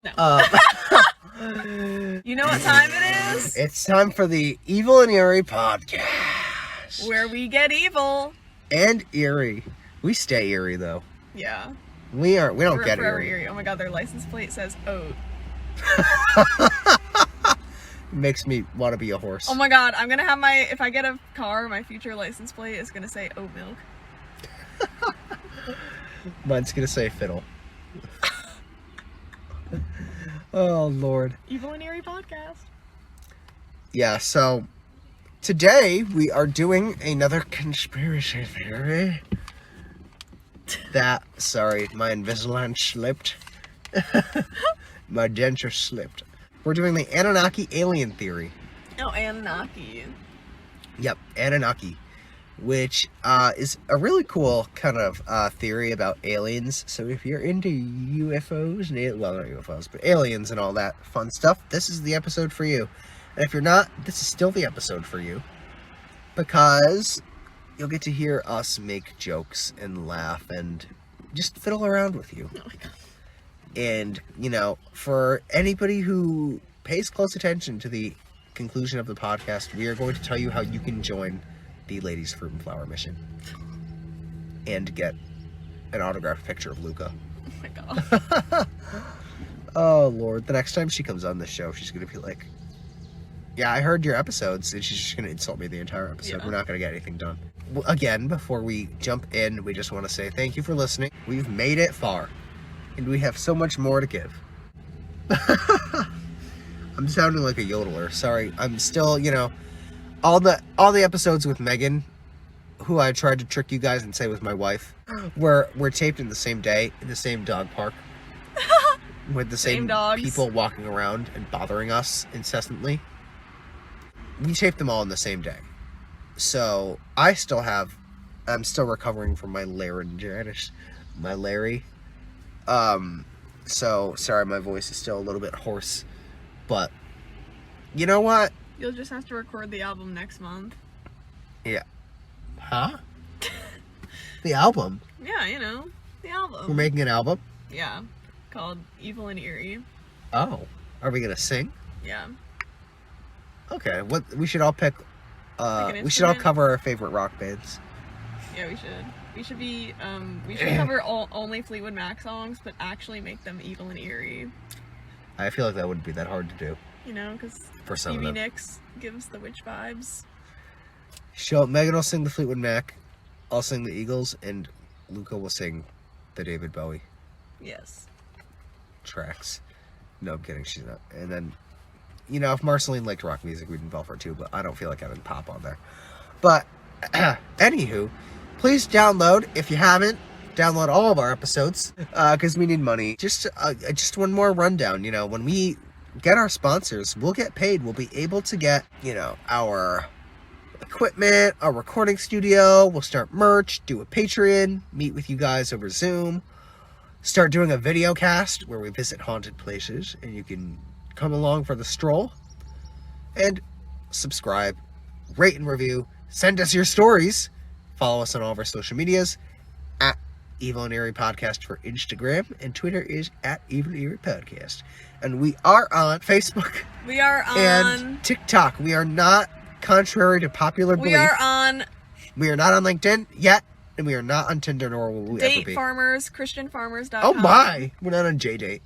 No. You know what time it is? It's time for the Evil and Eerie Podcast. Where we get evil. And eerie. We stay eerie, though. Yeah. We don't We're get forever eerie. Oh my god, their license plate says oat. Makes me want to be a horse. Oh my god, I'm gonna have if I get a car, my future license plate is gonna say oat milk. Mine's gonna say fiddle. Oh, Lord. Evil and Eerie Podcast. Yeah, so today we are doing another conspiracy theory. Sorry, my Invisalign slipped. My denture slipped. We're doing the Annunaki Alien Theory. Oh, Annunaki. Yep, Annunaki. Which is a really cool kind of theory about aliens. So if you're into UFOs, well, not UFOs, but aliens and all that fun stuff, this is the episode for you. And if you're not, this is still the episode for you. Because you'll get to hear us make jokes and laugh and just fiddle around with you. Oh my god. And, for anybody who pays close attention to the conclusion of the podcast, we are going to tell you how you can join the Ladies Fruit and Flower Mission and get an autographed picture of Luca. Oh my god. Oh, Lord. The next time she comes on this show, she's going to be like, yeah, I heard your episodes, and she's just going to insult me the entire episode. Yeah. We're not going to get anything done. Again, before we jump in, we just want to say thank you for listening. We've made it far, and we have so much more to give. I'm sounding like a yodeler. Sorry. I'm still, all the episodes with Meghan, who I tried to trick you guys and say was my wife, were taped in the same day, in the same dog park, with the same dogs. people walking around and bothering us incessantly. We taped them all in the same day. So, I'm still recovering from my laryngitis, my Larry. So, sorry, my voice is still a little bit hoarse, but, you know what? You'll just have to record the album next month. Yeah. Huh? The album? Yeah, the album. We're making an album? Yeah, called Evil and Eerie. Oh. Are we gonna sing? Yeah. Okay, we should all pick, we should all cover our favorite rock bands. Yeah, we should. We should cover only Fleetwood Mac songs, but actually make them evil and eerie. I feel like that wouldn't be that hard to do. Because For some of Stevie them. Nicks gives the witch vibes. Megan will sing the Fleetwood Mac, I'll sing the Eagles, and Luca will sing the David Bowie Yes. tracks. No, I'm kidding, she's not. And then, if Marceline liked rock music, we'd involve her too, but I don't feel like having pop on there. But, anywho, please download, if you haven't, download all of our episodes, because we need money. Just one more rundown, when we get our sponsors, we'll get paid. We'll be able to get, our equipment, our recording studio. We'll start merch, do a Patreon, meet with you guys over Zoom, start doing a video cast where we visit haunted places, and you can come along for the stroll. And subscribe, rate and review, send us your stories, follow us on all of our social medias, at Evil and Eerie Podcast for Instagram, and Twitter is at Evil and Eerie Podcast. And we are on Facebook. We are on... And TikTok. We are not, contrary to popular belief. We are on... We are not on LinkedIn yet, and we are not on Tinder, nor will we ever be. Date Farmers, ChristianFarmers.com. Oh my! We're not on JDate.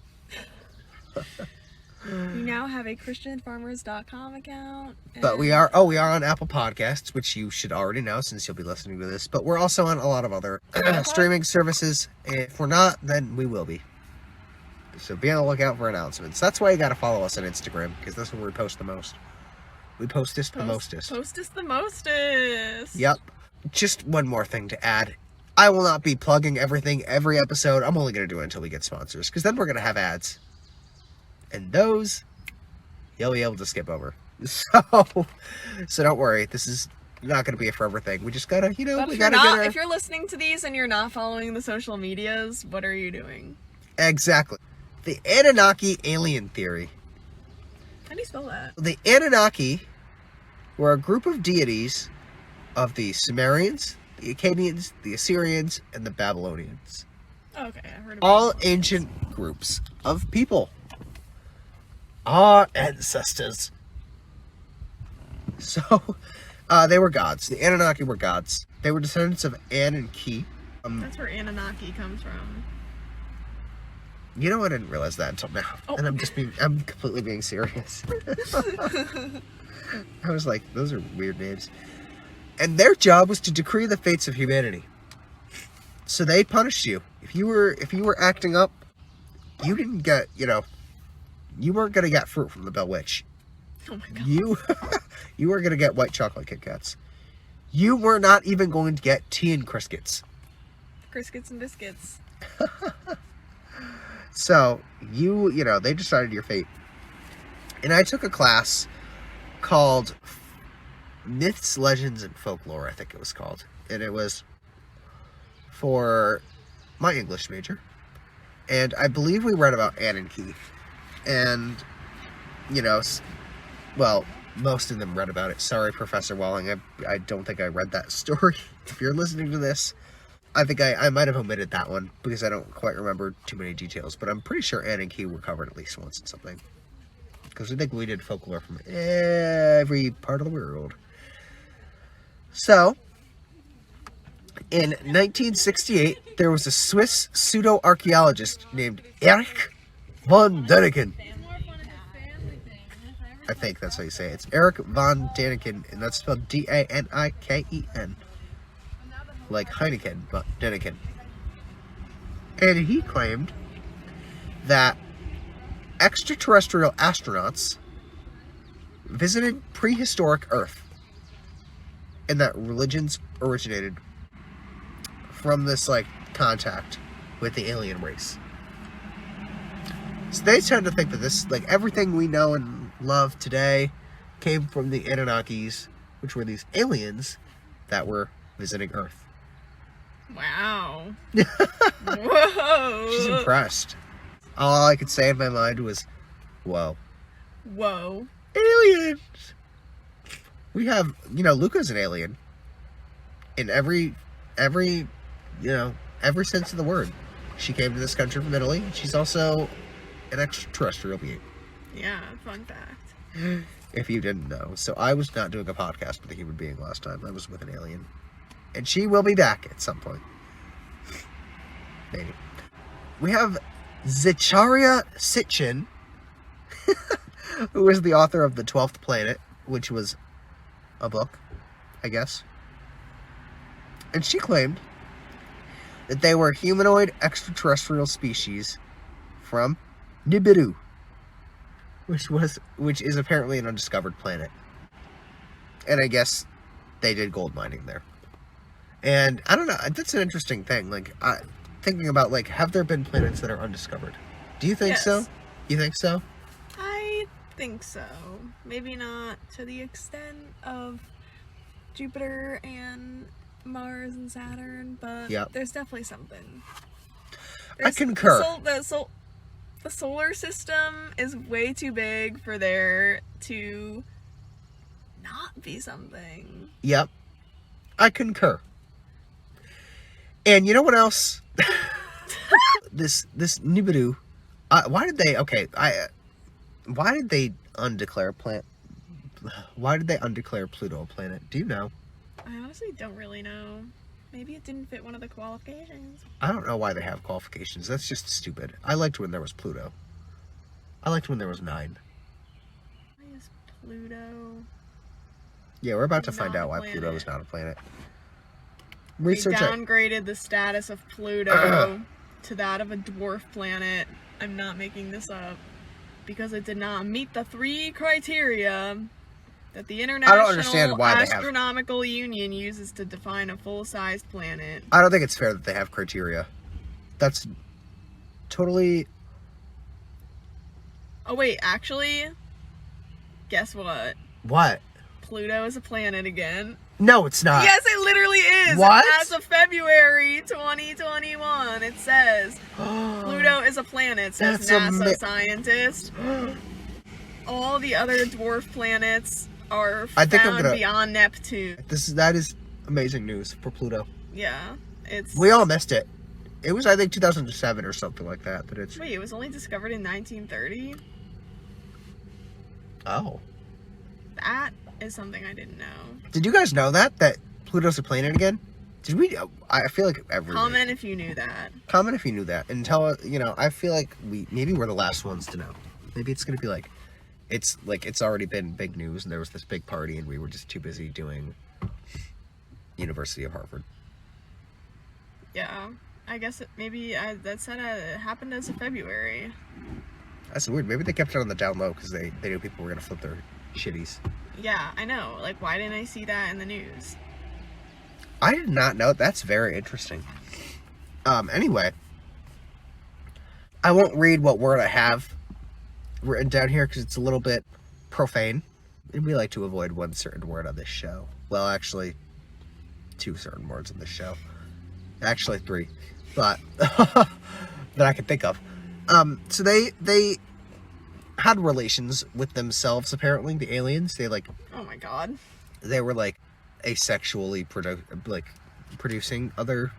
We now have a ChristianFarmers.com account. But we are on Apple Podcasts, which you should already know since you'll be listening to this. But we're also on a lot of other streaming services. And if we're not, then we will be. So be on the lookout for announcements. That's why you gotta follow us on Instagram, because that's where we post the most. We postest the mostest. Postest the mostest. Yep. Just one more thing to add. I will not be plugging everything every episode. I'm only gonna do it until we get sponsors, because then we're gonna have ads. And those, you'll be able to skip over. So don't worry. This is not going to be a forever thing. We just gotta, if you're listening to these and you're not following the social medias, what are you doing? Exactly. The Annunaki Alien Theory. How do you spell that? The Annunaki were a group of deities of the Sumerians, the Akkadians, the Assyrians, and the Babylonians. Okay, I've heard about All that. ancient groups of people. our ancestors. So, they were gods. The Anunnaki were gods. They were descendants of An and Ki. That's where Anunnaki comes from. You know, I didn't realize that until now. Oh. And I'm completely being serious. I was like, those are weird names. And their job was to decree the fates of humanity. So they punished you. If you were acting up, you didn't get, you weren't going to get fruit from the Bell Witch. Oh my god. You were going to get white chocolate Kit Kats. You were not even going to get tea and Criscuits. Criscuits and biscuits. So, they decided your fate. And I took a class called Myths, Legends, and Folklore, I think it was called. And it was for my English major. And I believe we read about An and Ki. And, well, most of them read about it. Sorry, Professor Walling, I don't think I read that story. If you're listening to this, I think I might have omitted that one because I don't quite remember too many details. But I'm pretty sure An and Ki were covered at least once in something. Because I think we did folklore from every part of the world. So, in 1968, there was a Swiss pseudo-archaeologist named Erich von Däniken. I think that's how you say it. It's Erich von Däniken, and that's spelled D-A-N-I-K-E-N. Like Heineken, but Däniken. And he claimed that extraterrestrial astronauts visited prehistoric Earth, and that religions originated from this, contact with the alien race. So they tend to think that this, everything we know and love today came from the Anunnakis, which were these aliens that were visiting Earth. Wow. Whoa. She's impressed. All I could say in my mind was, whoa. Whoa. Aliens! We have, Luca's an alien. In every sense of the word. She came to this country from Italy. She's also an extraterrestrial being. Yeah, fun fact. If you didn't know. So I was not doing a podcast with a human being last time. I was with an alien. And she will be back at some point. Maybe. We have Zecharia Sitchin, who is the author of The 12th Planet, which was a book, I guess. And she claimed that they were humanoid extraterrestrial species from Nibiru, which is apparently an undiscovered planet. And I guess they did gold mining there. And I don't know, that's an interesting thing. Thinking about, have there been planets that are undiscovered? Do you think Yes. so? You think so? I think so. Maybe not to the extent of Jupiter and Mars and Saturn, but Yep. there's definitely something. I concur. The solar system is way too big for there to not be something. Yep. I concur. And you know what else? this Nibiru. Why did they undeclare Why did they undeclare Pluto a planet? Do you know? I honestly don't really know. Maybe it didn't fit one of the qualifications. I don't know why they have qualifications. That's just stupid. I liked when there was Pluto. I liked when there was 9. Why is Pluto? Yeah, we're about to find Not a out why planet. Pluto is not a planet. They Research it. downgraded the status of Pluto to that of a dwarf planet. I'm not making this up. Because it did not meet the 3 criteria that the International Astronomical Union uses to define a full-sized planet. I don't think it's fair that they have criteria. That's totally... Oh wait, actually, guess what? What? Pluto is a planet again. No, it's not. Yes, it literally is. What? As of February 2021, it says Pluto is a planet, says NASA scientist. All the other dwarf planets are found beyond Neptune. That is amazing news for Pluto. Yeah, it's... We all missed it. It was, I think, 2007 or something like that. But it's... Wait, it was only discovered in 1930? Oh. That is something I didn't know. Did you guys know that Pluto's a planet again? Did we? I feel like everyone. Comment if you knew that. Comment if you knew that, and tell us. I feel like maybe we're the last ones to know. Maybe it's gonna be like, it's already been big news, and there was this big party, and we were just too busy doing University of Harvard. Yeah, I guess that said it happened as of February. That's weird. Maybe they kept it on the down low because they knew people were gonna flip their shitties. Yeah, I know. Like, why didn't I see that in the news? I did not know. That's very interesting. Anyway, I won't read what word I have written down here because it's a little bit profane. And we like to avoid one certain word on this show. Well, actually, 2 certain words on this show. Actually, 3. But, that I can think of. So they had relations with themselves, apparently, the aliens. They, Oh my god. They were, asexually producing other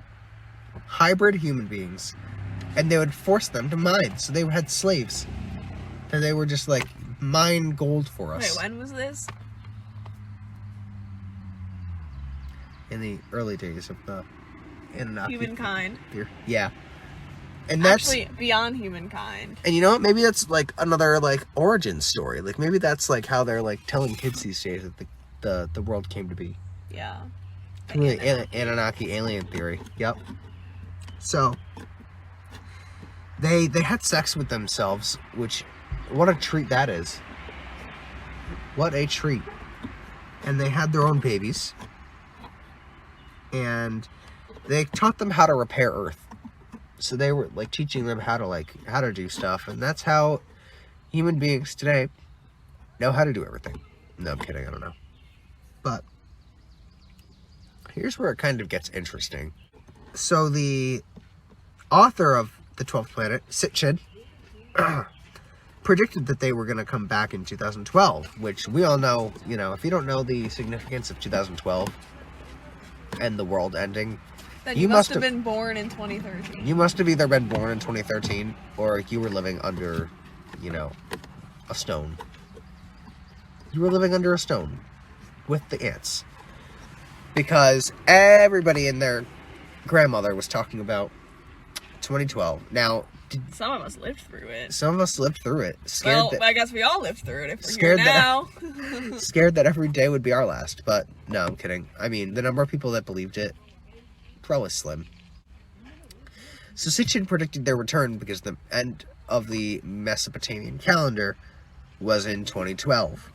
hybrid human beings, and they would force them to mine. So they had slaves, and they were just mine gold for us. Wait, when was this? In the early days of the Annunaki Humankind. Theory. Yeah, and that's actually beyond humankind. And you know what? Maybe that's another origin story. Maybe that's how they're telling kids these days that the world came to be. Yeah. Really, Annunaki Alien Theory. Yep. So, they had sex with themselves, which, what a treat that is. What a treat. And they had their own babies. And they taught them how to repair Earth. So they were, teaching them how to do stuff. And that's how human beings today know how to do everything. No, I'm kidding. I don't know. But here's where it kind of gets interesting. So the author of the 12th planet, Sitchin, predicted that they were going to come back in 2012, which we all know, if you don't know the significance of 2012 and the world ending, then you must have been born in 2013. You must have either been born in 2013 or you were living under, a stone. You were living under a stone with the ants. Because everybody and their grandmother was talking about 2012. Now, some of us lived through it. Some of us lived through it. I guess we all lived through it if we're here now. Scared that every day would be our last. But no, I'm kidding. I mean, the number of people that believed it, probably slim. So Sitchin predicted their return because the end of the Mesopotamian calendar was in 2012.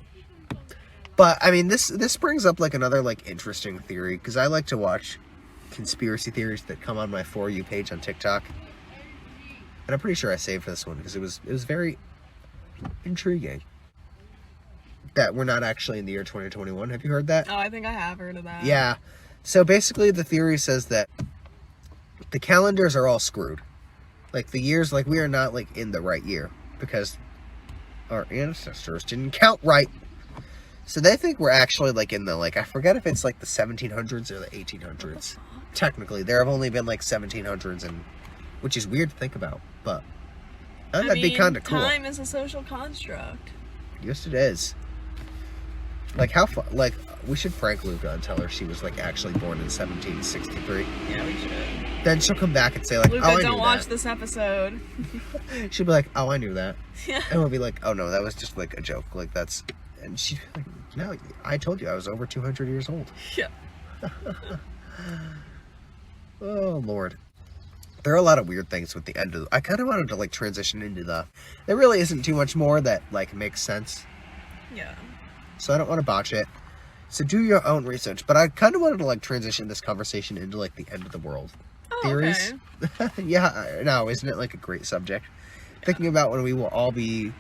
But, I mean, this brings up, another, interesting theory, because I like to watch conspiracy theories that come on my For You page on TikTok. And I'm pretty sure I saved this one, because it was very intriguing that we're not actually in the year 2021. Have you heard that? Oh, I think I have heard of that. Yeah. So, basically, the theory says that the calendars are all screwed. The years, we are not, in the right year, because our ancestors didn't count right. So they think we're actually in the I forget if it's the 1700s or the 1800s. Technically, there have only been 1700s, and which is weird to think about, but that'd be kind of cool. Time is a social construct. Yes, it is. How far? We should prank Luca and tell her she was actually born in 1763. Yeah, we should. Then she'll come back and say Luca, oh, I knew don't watch that. This episode. She'll be like, oh, I knew that. Yeah. And we'll be like, oh no, that was just a joke. That's. And she'd be like, no, I told you I was over 200 years old. Yeah. Oh, Lord. There are a lot of weird things with the end of... I kind of wanted to, transition into the... There really isn't too much more that, makes sense. Yeah. So I don't want to botch it. So do your own research. But I kind of wanted to, transition this conversation into, the end of the world theories. Okay. Yeah, no, isn't it, a great subject? Yeah. Thinking about when we will all be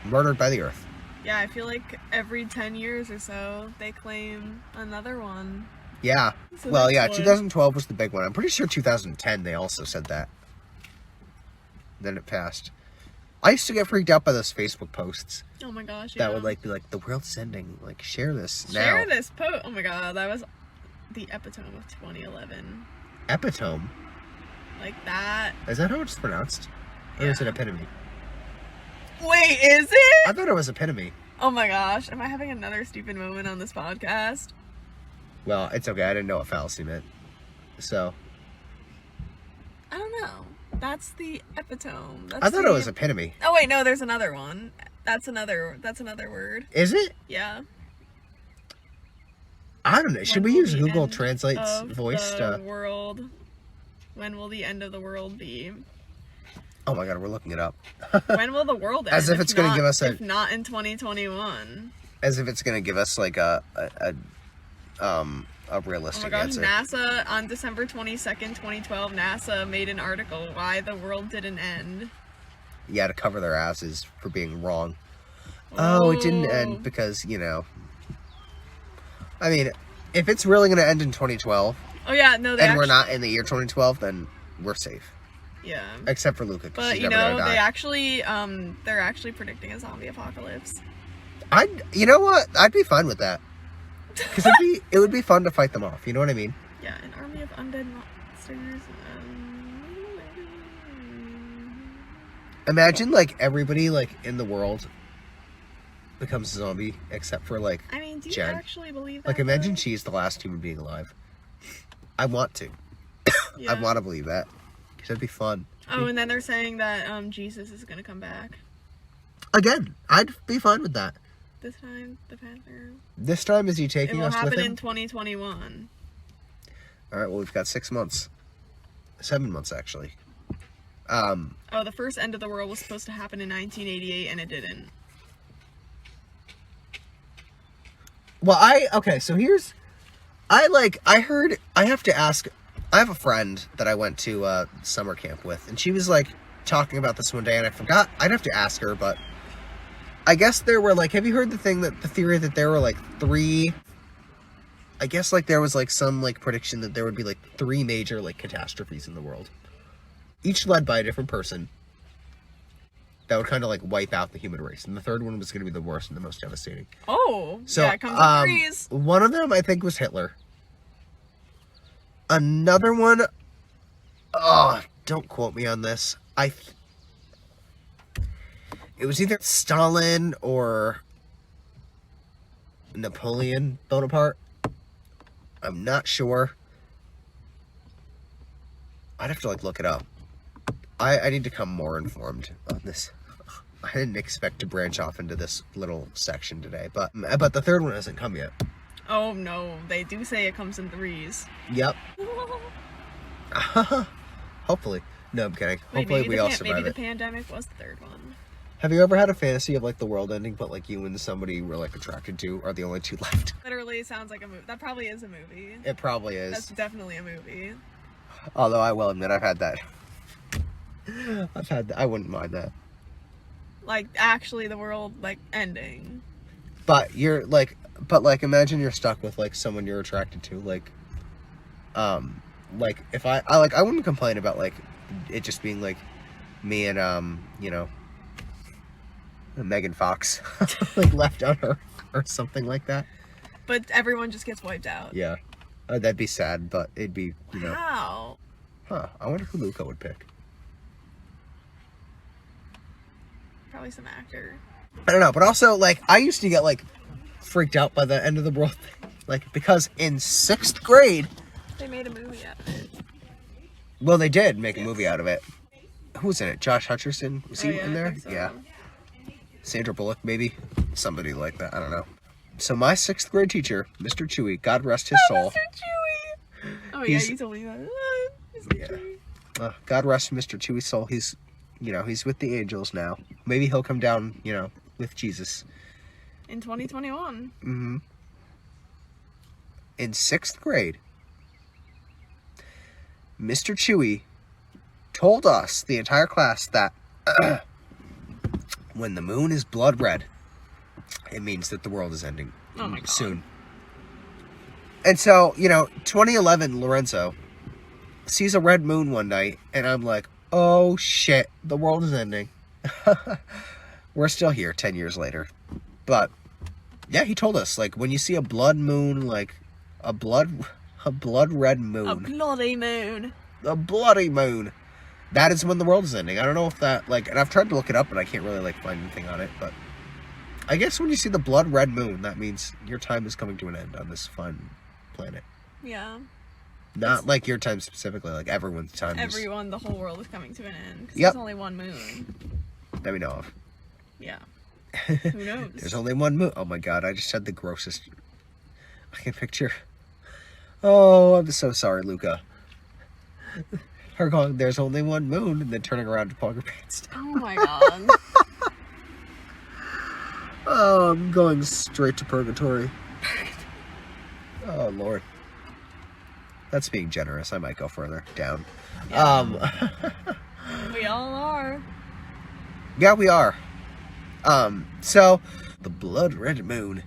murdered by the earth. Yeah, I feel every 10 years or so, they claim another one. Yeah. So well, yeah, 2012 was the big one. I'm pretty sure 2010 they also said that. Then it passed. I used to get freaked out by those Facebook posts. Oh my gosh, yeah. That would, be the world's ending. Share this now. Share this post. Oh my god, that was the epitome of 2011. Epitome? That. Is that how it's pronounced? Or is it epitome? Wait, is it? I thought it was epitome. Oh my gosh, am I having another stupid moment on this podcast? Well, it's okay. I didn't know what fallacy meant. So. I don't know. That's the epitome. I thought it was epitome. Oh wait, no, there's another one. That's another word. Is it? Yeah. I don't know. Should we use Google Translate's voice to... world? When will the end of the world be? Oh my god, we're looking it up. When will the world end? As if it's going to give us if not in 2021. As if it's going to give us like a realistic answer. Oh my gosh, NASA on December 22nd, 2012, NASA made an article why the world didn't end. Yeah, to cover their asses for being wrong. Oh, it didn't end because, you know... I mean, if it's really going to end in 2012... Oh yeah, no, and we're not in the year 2012, then we're safe. Yeah. Except for Luca, because but, she's never going to die. They're actually predicting a zombie apocalypse. You know what? I'd be fine with that. Because it would be fun to fight them off, you know what I mean? Yeah, an army of undead monsters. Imagine, like, everybody, like, in the world becomes a zombie, except for, like, I mean, do you Jen. actually believe that? Like, imagine she's the last human being alive. I want to. Yeah. I want to believe that. Because it'd be fun. Oh, and then they're saying that Jesus is going to come back. Again, I'd be fine with that. This time, the Panther. This time, is he taking us with him? It will happen in 2021. Alright, well, we've got 6 months. 7 months, actually. The first end of the world was supposed to happen in 1988, and it didn't. Well, okay, so here's... I have to ask... I have a friend that I went to summer camp with, and she was, like, talking about this one day, and I forgot. I'd have to ask her, but... I guess there were, like... Have you heard the theory that there were, like, 3... I guess, like, there was, like, some, like, prediction that there would be, like, 3 major, like, catastrophes in the world. Each led by a different person. That would kind of, like, wipe out the human race. And the third one was going to be the worst and the most devastating. Oh, so, yeah, it comes in threes. One of them, I think, was Hitler. Another one... Oh, don't quote me on this. It was either Stalin or Napoleon Bonaparte. I'm not sure. I'd have to, like, look it up. I need to come more informed on this. I didn't expect to branch off into this little section today, but the third one hasn't come yet. Oh no, they do say it comes in threes. Yep. Hopefully. No, I'm kidding. Wait, hopefully we all survive maybe it. the pandemic was the third one. Have you ever had a fantasy of, like, the world ending, but, like, you and somebody you were, like, attracted to are the only 2 left? Literally sounds like a movie. That probably is a movie. It probably is. That's definitely a movie. Although I will admit I've had that. I wouldn't mind that. Like, actually the world, like, ending. But you're, like, imagine you're stuck with, like, someone you're attracted to, like, if I wouldn't complain about, like, it just being, like, me and, you know, Megan Fox, like, left on Earth or something like that. But everyone just gets wiped out. Yeah. That'd be sad, but it'd be, you know. How? Huh. I wonder who Luca would pick. Probably some actor. I don't know, but also, like, I used to get, like, freaked out by the end of the world thing. Like, because in 6th grade... They made a movie out of it. Well, they did make a movie out of it. Who was in it? Josh Hutcherson? Was he in there? I think so. Yeah. Sandra Bullock, maybe? Somebody like that. I don't know. So my 6th grade teacher, Mr. Chewy, God rest his soul. Mr. Chewy! Oh, yeah, you told me that. Mr. Chewy. God rest Mr. Chewy's soul. He's, you know, he's with the angels now. Maybe he'll come down, you know, with Jesus. In 2021. Mm-hmm. In 6th grade, Mr. Chewy told us, the entire class, that when the moon is blood red, it means that the world is ending soon. And so, you know, 2011, Lorenzo sees a red moon one night, and I'm like, oh shit, the world is ending. We're still here 10 years later. But, yeah, he told us, like, when you see a blood moon, like, a blood red moon. A bloody moon. A bloody moon. that is when the world is ending. I don't know if that, like, and I've tried to look it up, but I can't really, like, find anything on it, but I guess when you see the blood red moon, that means your time is coming to an end on this fun planet. Yeah. Not like your time specifically, like everyone's time. Everyone, the whole world is coming to an end. Because Yep. there's only one moon. That we know of. Yeah. Who knows? There's only one moon. Oh my god, I just had the grossest. I can picture. Oh, I'm so sorry, Luca. Her going, there's only one moon, and then turning around to pull her pants down. Oh my god. Oh, I'm going straight to purgatory. Oh, Lord. That's being generous. I might go further down. Yeah. We all are. Yeah, we are. So, the blood red moon.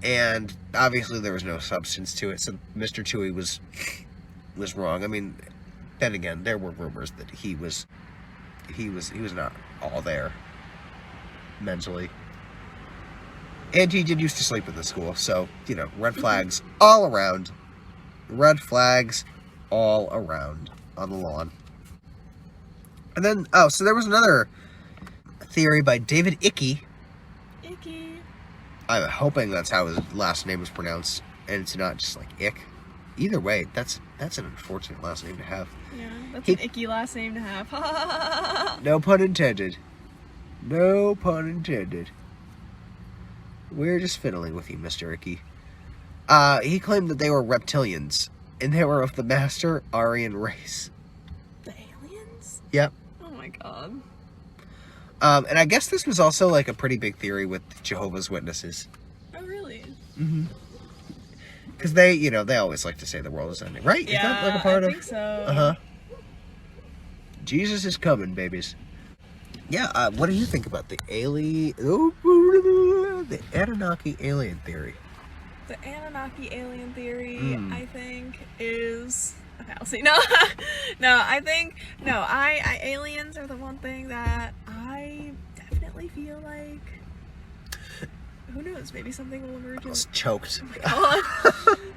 And obviously there was no substance to it, so Mr. Chewy was wrong. I mean, then again, there were rumors that he was not all there mentally. And he did used to sleep in the school, so, you know, red flags all around. Red flags all around on the lawn. And then, so there was another theory by David Icke. Icky. I'm hoping that's how his last name is pronounced, and it's not just like Ick. Either way, that's an unfortunate last name to have. Yeah, that's an icky last name to have. No pun intended. No pun intended. We're just fiddling with you, Mr. Icky. He claimed that they were reptilians, and they were of the master Aryan race. The aliens? Yep. Oh my god. And I guess this was also like a pretty big theory with Jehovah's Witnesses. Oh, really? Mm-hmm. Because they, you know, they always like to say the world is ending, right? Yeah, is that like a part I of? think so. Uh-huh. Jesus is coming, babies. Yeah, what do you think about the the Annunaki Alien Theory? The Annunaki Alien Theory, I think, is... Okay, I'll see. No, aliens are the one thing that I definitely feel like... Who knows? Maybe something will emerge in... I was choked.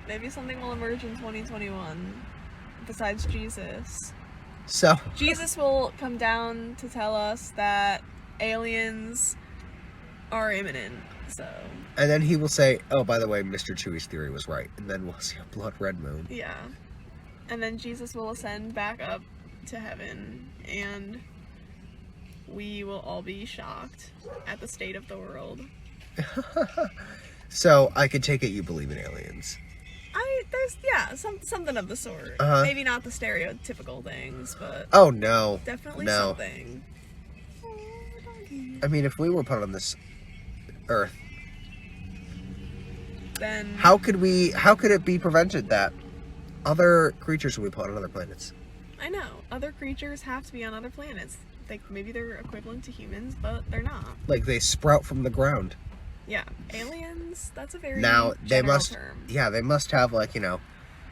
Maybe something will emerge in 2021 besides Jesus. So... Jesus will come down to tell us that aliens are imminent, so... And then he will say, oh, by the way, Mr. Chewy's theory was right. And then we'll see a blood red moon. Yeah. And then Jesus will ascend back up to heaven, and we will all be shocked at the state of the world. So, I could take it you believe in aliens. Something of the sort. Uh-huh. Maybe not the stereotypical things, but... Oh, no. Definitely no. something. Oh, doggy. I mean, if we were put on this earth, then... How could it be prevented that other creatures will be put on other planets? I know. Other creatures have to be on other planets. Maybe they're equivalent to humans, but they're not. Like, they sprout from the ground. Yeah. Aliens, that's a very Now, they must... term. Yeah, they must have, like, you know,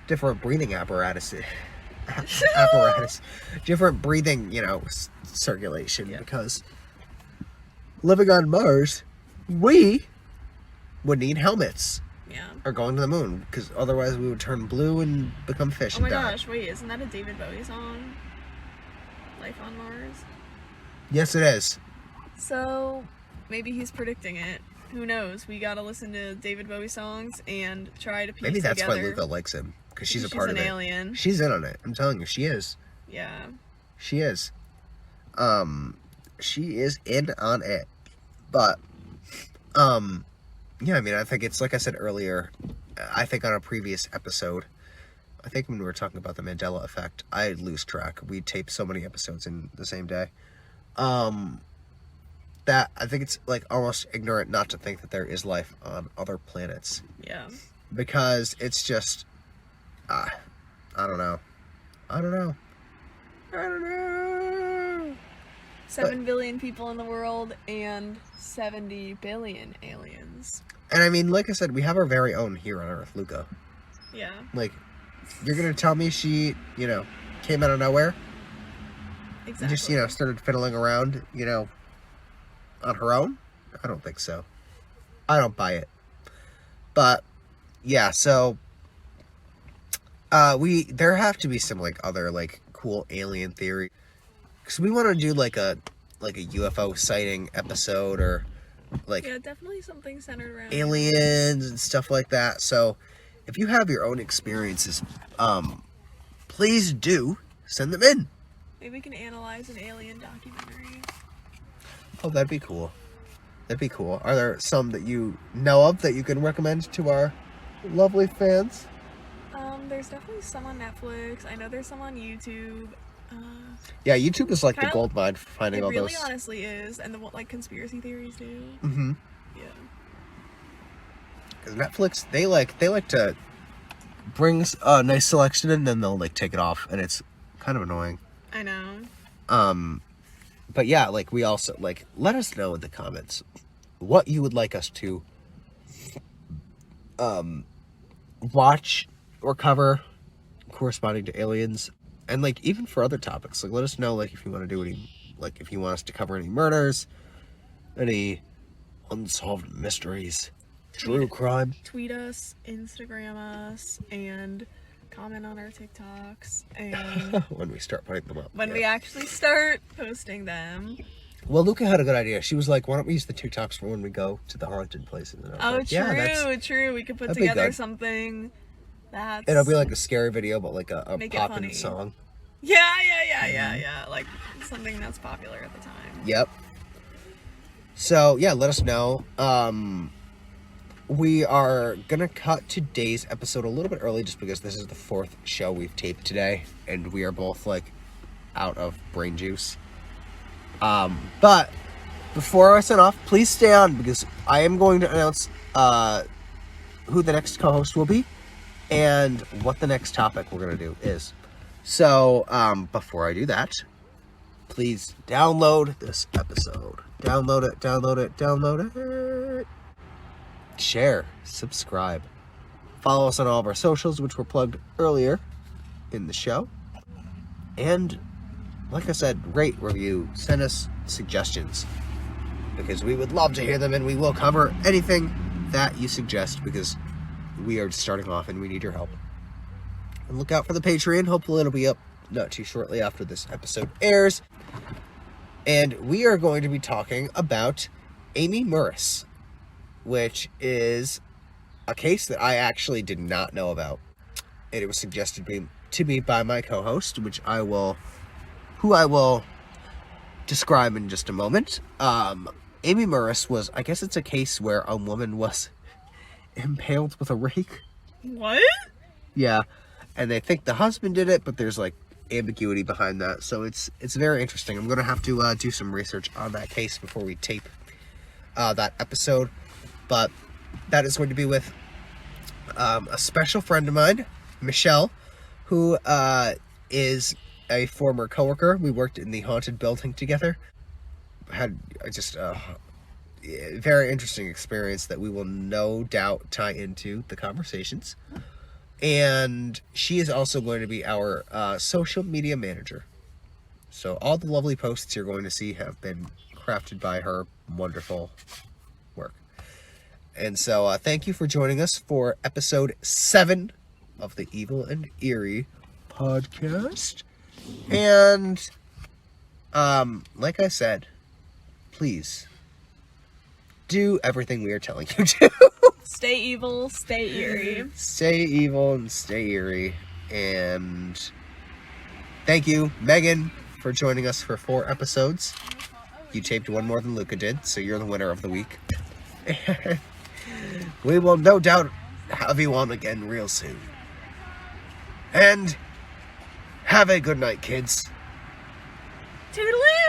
different breathing apparatus. Different breathing, you know, circulation. Yeah. Because living on Mars, we would need helmets. Yeah. Or going to the moon, because otherwise we would turn blue and become fish. Oh my and die. gosh, wait, isn't that a David Bowie song? Life on Mars? Yes, it is. So, maybe he's predicting it. Who knows? We gotta listen to David Bowie songs and try to piece Maybe that's together. why Luca likes him, because she's a part of it. She's an alien. She's in on it. I'm telling you, she is. Yeah. She is. She is in on it. But, yeah, I mean, I think it's, like I said earlier, I think on a previous episode, I think when we were talking about the Mandela effect, I lose track. We tape so many episodes in the same day. That I think it's, like, almost ignorant not to think that there is life on other planets. Yeah. Because it's just, I don't know. 7 billion people in the world and 70 billion aliens. And I mean, like I said, we have our very own here on Earth, Luca. Yeah. Like, you're gonna tell me she, you know, came out of nowhere? Exactly. And just, you know, started fiddling around, you know, on her own? I don't think so. I don't buy it. But, yeah, so, there have to be some, like, other, like, cool alien theory. Because we want to do like a UFO sighting episode, or like definitely something centered around aliens and stuff like that. So if you have your own experiences, please do send them in. Maybe we can analyze an alien documentary. Oh, that'd be cool. That'd be cool. Are there some that you know of that you can recommend to our lovely fans? There's definitely some on Netflix. I know there's some on YouTube. Yeah, YouTube is like the gold mine for finding all those. It really honestly is. And the like conspiracy theories too. Mm-hmm. Yeah. Because Netflix, they like to bring a nice selection and then they'll like take it off, and it's kind of annoying. I know. But yeah, like we also like let us know in the comments what you would like us to watch or cover corresponding to aliens, and like even for other topics. Like let us know like if you want to do any, like if you want us to cover any murders, any unsolved mysteries, true crime. Tweet us, Instagram us, and comment on our TikToks, and when we start putting them up. When we actually start posting them. Well, Luca had a good idea. She was like, why don't we use the TikToks for when we go to the haunted places? And I was like, true. We could put together something that's... It'll be like a scary video, but like a poppin' song. Yeah. Like something that's popular at the time. Yep. So, yeah, let us know. We are going to cut today's episode a little bit early just because this is the 4th show we've taped today, and we are both, like, out of brain juice. But before I sign off, please stay on because I am going to announce who the next co-host will be and what the next topic we're going to do is. So, before I do that, please download this episode. Download it. Share, subscribe, follow us on all of our socials, which were plugged earlier in the show, and like I said, rate, review, send us suggestions, because we would love to hear them, and we will cover anything that you suggest, because we are starting off and we need your help. And look out for the Patreon. Hopefully it'll be up not too shortly after this episode airs, and we are going to be talking about Amy Murris, which is a case that I actually did not know about. And it was suggested to me by my co-host, who I will describe in just a moment. Amy Murris was, I guess it's a case where a woman was impaled with a rake. What? Yeah. And they think the husband did it, but there's like ambiguity behind that. So it's very interesting. I'm going to have to do some research on that case before we tape that episode. But that is going to be with a special friend of mine, Michelle, who is a former coworker. We worked in the haunted building together. Had just a very interesting experience that we will no doubt tie into the conversations. And she is also going to be our social media manager. So all the lovely posts you're going to see have been crafted by her wonderful work. And so thank you for joining us for episode 7 of the Evil and Eerie Podcast. And like I said, please do everything we are telling you to. Stay evil, stay eerie. Stay evil and stay eerie. And thank you, Meghan, for joining us for 4 episodes. You taped one more than Luca did, so you're the winner of the week. We will no doubt have you on again real soon. And have a good night, kids. Toodaloo!